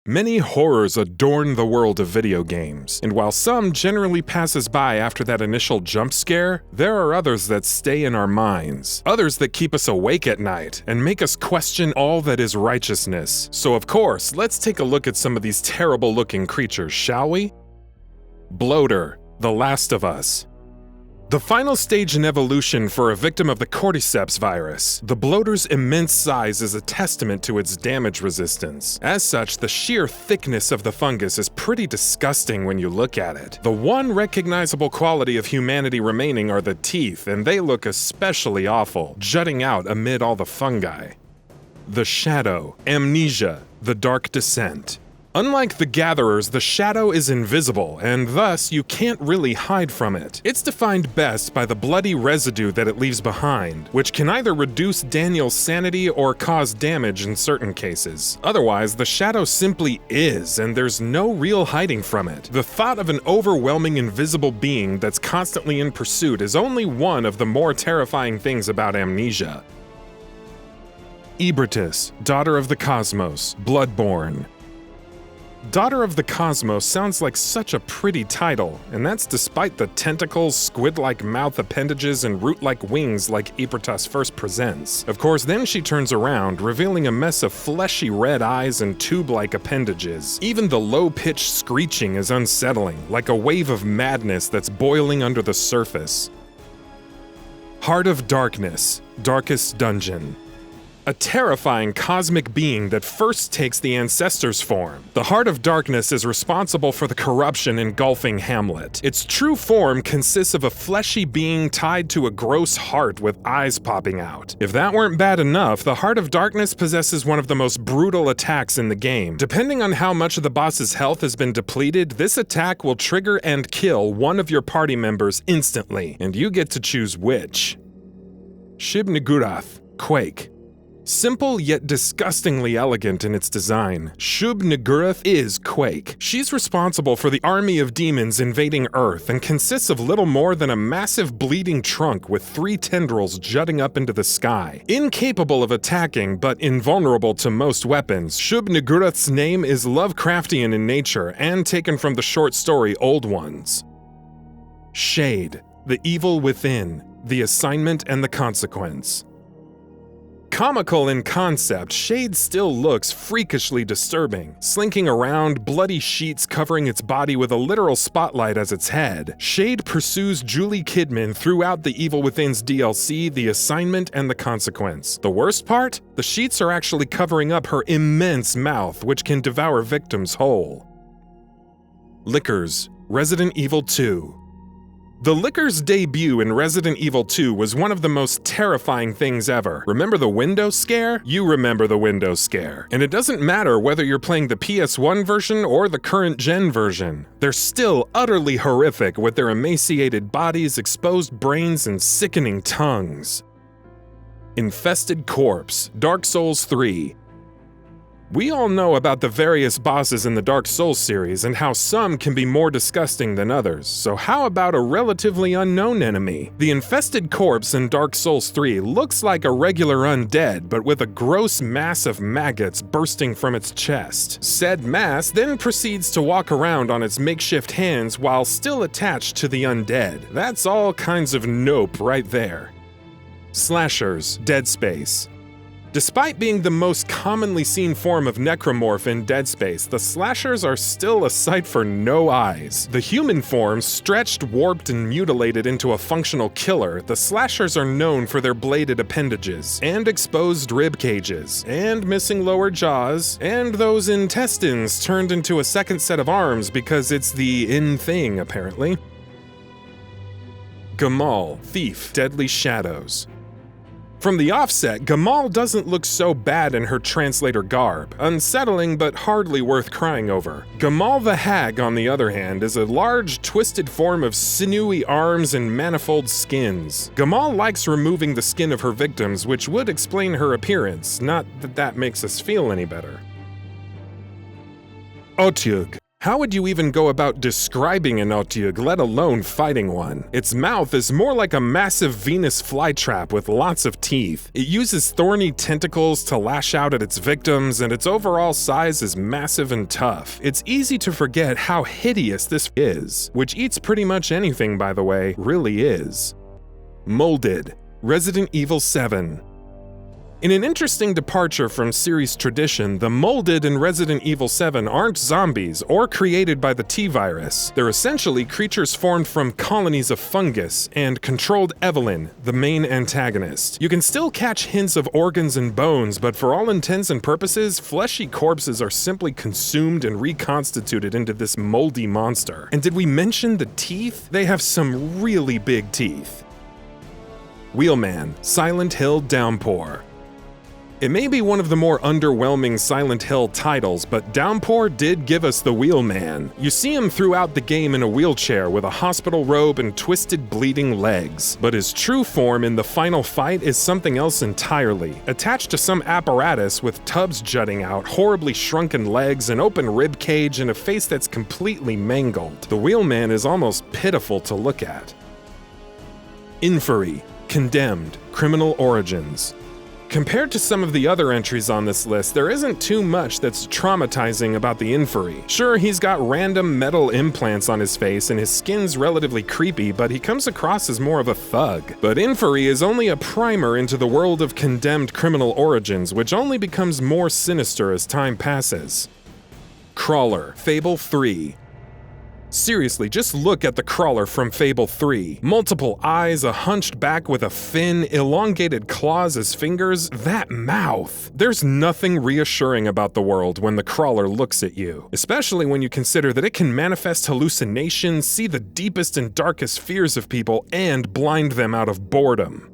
Many horrors adorn the world of video games, and while some generally passes by after that initial jump scare, there are others that stay in our minds, others that keep us awake at night and make us question all that is righteousness. So of course, let's take a look at some of these terrible looking creatures, shall we? Bloater, The Last of Us. The final stage in evolution for a victim of the cordyceps virus, the bloater's immense size is a testament to its damage resistance. As such, the sheer thickness of the fungus is pretty disgusting when you look at it. The one recognizable quality of humanity remaining are the teeth, and they look especially awful, jutting out amid all the fungi. The Shadow, Amnesia, The Dark Descent. Unlike the Gatherers, the Shadow is invisible, and thus you can't really hide from it. It's defined best by the bloody residue that it leaves behind, which can either reduce Daniel's sanity or cause damage in certain cases. Otherwise, the Shadow simply is, and there's no real hiding from it. The thought of an overwhelming invisible being that's constantly in pursuit is only one of the more terrifying things about Amnesia. Ebertus, Daughter of the Cosmos, Bloodborne. Daughter of the Cosmos sounds like such a pretty title, and that's despite the tentacles, squid-like mouth appendages, and root-like wings like Ebertus first presents. Of course, then she turns around, revealing a mess of fleshy red eyes and tube-like appendages. Even the low-pitched screeching is unsettling, like a wave of madness that's boiling under the surface. Heart of Darkness, Darkest Dungeon. A terrifying cosmic being that first takes the Ancestor's form. The Heart of Darkness is responsible for the corruption engulfing Hamlet. Its true form consists of a fleshy being tied to a gross heart with eyes popping out. If that weren't bad enough, the Heart of Darkness possesses one of the most brutal attacks in the game. Depending on how much of the boss's health has been depleted, this attack will trigger and kill one of your party members instantly, and you get to choose which. Shub-Niggurath, Quake. Simple yet disgustingly elegant in its design, Shub-Niggurath is Quake. She's responsible for the army of demons invading Earth and consists of little more than a massive bleeding trunk with 3 tendrils jutting up into the sky. Incapable of attacking but invulnerable to most weapons, Shub-Niggurath's name is Lovecraftian in nature and taken from the short story Old Ones. Shade, The Evil Within, The Assignment and the Consequence. Comical in concept, Shade still looks freakishly disturbing. Slinking around, bloody sheets covering its body with a literal spotlight as its head, Shade pursues Julie Kidman throughout the Evil Within's DLC, The Assignment and the Consequence. The worst part? The sheets are actually covering up her immense mouth, which can devour victims whole. Lickers, Resident Evil 2. The Licker's debut in Resident Evil 2 was one of the most terrifying things ever. Remember the window scare? You remember the window scare. And it doesn't matter whether you're playing the PS1 version or the current gen version. They're still utterly horrific with their emaciated bodies, exposed brains, and sickening tongues. Infested Corpse, Dark Souls 3. We all know about the various bosses in the Dark Souls series and how some can be more disgusting than others, so how about a relatively unknown enemy? The Infested Corpse in Dark Souls 3 looks like a regular undead, but with a gross mass of maggots bursting from its chest. Said mass then proceeds to walk around on its makeshift hands while still attached to the undead. That's all kinds of nope right there. Slashers, Dead Space. Despite being the most commonly seen form of necromorph in Dead Space, the slashers are still a sight for no eyes. The human form, stretched, warped, and mutilated into a functional killer, the slashers are known for their bladed appendages, and exposed rib cages, and missing lower jaws, and those intestines turned into a second set of arms because it's the in thing, apparently. GAMALL, Thief, Deadly Shadows. From the offset, GAMALL doesn't look so bad in her translator garb, unsettling but hardly worth crying over. GAMALL the Hag, on the other hand, is a large, twisted form of sinewy arms and manifold skins. GAMALL likes removing the skin of her victims, which would explain her appearance, not that that makes us feel any better. Otyugh, How would you even go about describing an otyugh, let alone fighting one? Its mouth is more like a massive Venus flytrap with lots of teeth. It uses thorny tentacles to lash out at its victims, and its overall size is massive and tough. It's easy to forget how hideous this is, which eats pretty much anything, by the way, really is. Molded, Resident Evil 7. In an interesting departure from series tradition, the Molded in Resident Evil 7 aren't zombies or created by the T-virus. They're essentially creatures formed from colonies of fungus and controlled Evelyn, the main antagonist. You can still catch hints of organs and bones, but for all intents and purposes, fleshy corpses are simply consumed and reconstituted into this moldy monster. And did we mention the teeth? They have some really big teeth. Wheelman, Silent Hill Downpour. It may be one of the more underwhelming Silent Hill titles, but Downpour did give us the Wheelman. You see him throughout the game in a wheelchair with a hospital robe and twisted bleeding legs. But his true form in the final fight is something else entirely, attached to some apparatus with tubs jutting out, horribly shrunken legs, an open rib cage, and a face that's completely mangled. The Wheelman is almost pitiful to look at. INFERI, Condemned, Criminal Origins. Compared to some of the other entries on this list, there isn't too much that's traumatizing about the INFERI. Sure, he's got random metal implants on his face and his skin's relatively creepy, but he comes across as more of a thug. But INFERI is only a primer into the world of Condemned Criminal Origins, which only becomes more sinister as time passes. Crawler, Fable 3. Seriously, just look at the crawler from Fable 3. Multiple eyes, a hunched back with a fin, elongated claws as fingers, that mouth. There's nothing reassuring about the world when the crawler looks at you, especially when you consider that it can manifest hallucinations, see the deepest and darkest fears of people, and blind them out of boredom.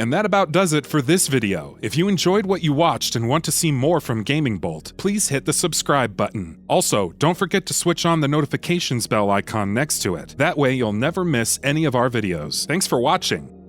And that about does it for this video. If you enjoyed what you watched and want to see more from Gaming Bolt, please hit the subscribe button. Also, don't forget to switch on the notifications bell icon next to it. That way you'll never miss any of our videos. Thanks for watching.